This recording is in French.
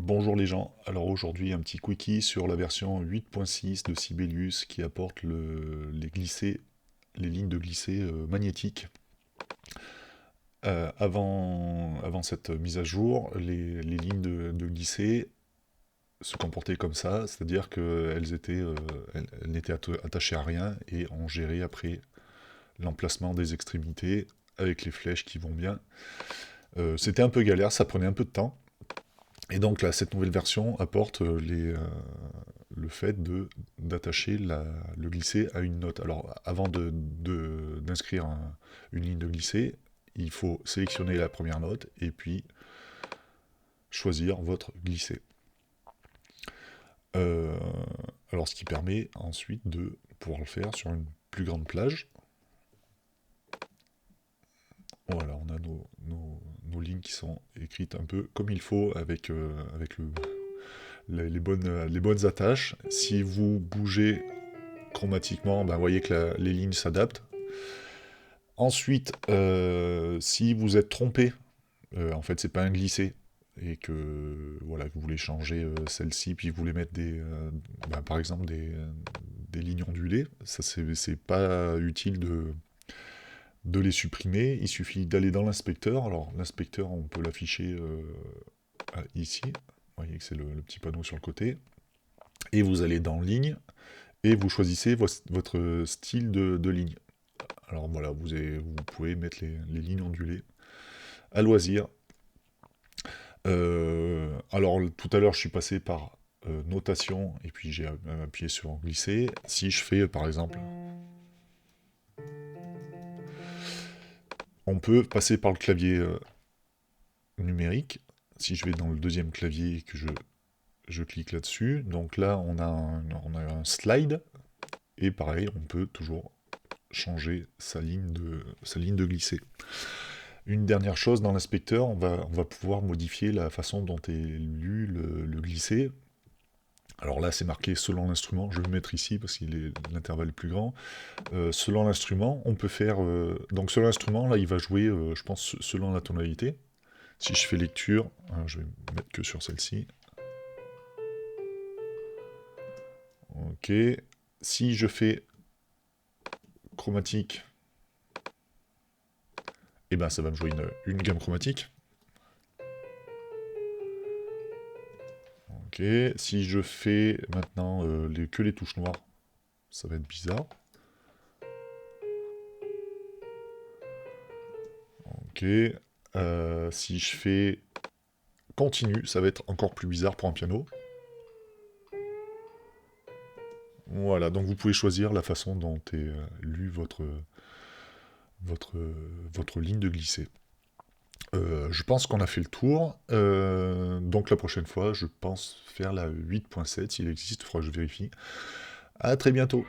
Bonjour les gens, alors aujourd'hui un petit quickie sur la version 8.6 de Sibelius qui apporte les lignes de glissé magnétiques. Avant cette mise à jour, les lignes de glissé se comportaient comme ça, c'est-à-dire elles n'étaient attachées à rien et on gérait après l'emplacement des extrémités avec les flèches qui vont bien. C'était un peu galère, ça prenait un peu de temps. Et donc là, cette nouvelle version apporte le fait d'attacher le glissé à une note. Alors avant d'inscrire une ligne de glissé, il faut sélectionner la première note et puis choisir votre glissé. Euh, alors ce qui permet ensuite de pouvoir le faire sur une plus grande plage. Voilà, on a nos lignes qui sont écrites un peu comme il faut avec les bonnes attaches. Si vous bougez chromatiquement, ben, vous voyez que les lignes s'adaptent. Ensuite, si vous êtes trompé, en fait c'est pas un glissé, et que voilà, vous voulez changer celle-ci, puis vous voulez mettre par exemple des lignes ondulées, ça c'est pas utile de les supprimer, il suffit d'aller dans l'inspecteur. Alors l'inspecteur on peut l'afficher ici, vous voyez que c'est le petit panneau sur le côté, et vous allez dans ligne, et vous choisissez votre style de ligne. Alors voilà, vous pouvez mettre les lignes ondulées à loisir. Alors tout à l'heure je suis passé par notation, et puis j'ai appuyé sur glisser. Si je fais par exemple, on peut passer par le clavier numérique. Si je vais dans le deuxième clavier et que je clique là-dessus, donc là on a un slide, et pareil, on peut toujours changer sa ligne de glisser. Une dernière chose, dans l'inspecteur, on va pouvoir modifier la façon dont est lu le glisser. Alors là, c'est marqué selon l'instrument, je vais le mettre ici parce qu'il est l'intervalle plus grand. Selon l'instrument, on peut faire... donc selon l'instrument, là, il va jouer, je pense, selon la tonalité. Si je fais lecture, je vais mettre que sur celle-ci. Ok. Si je fais chromatique, et ben ça va me jouer une gamme chromatique. Ok, si je fais maintenant que les touches noires, ça va être bizarre. Ok, si je fais continu, ça va être encore plus bizarre pour un piano. Voilà, donc vous pouvez choisir la façon dont est lue votre ligne de glissé. Je pense qu'on a fait le tour, donc la prochaine fois, je pense faire la 8.7, s'il existe, il faudra que je vérifie. À très bientôt.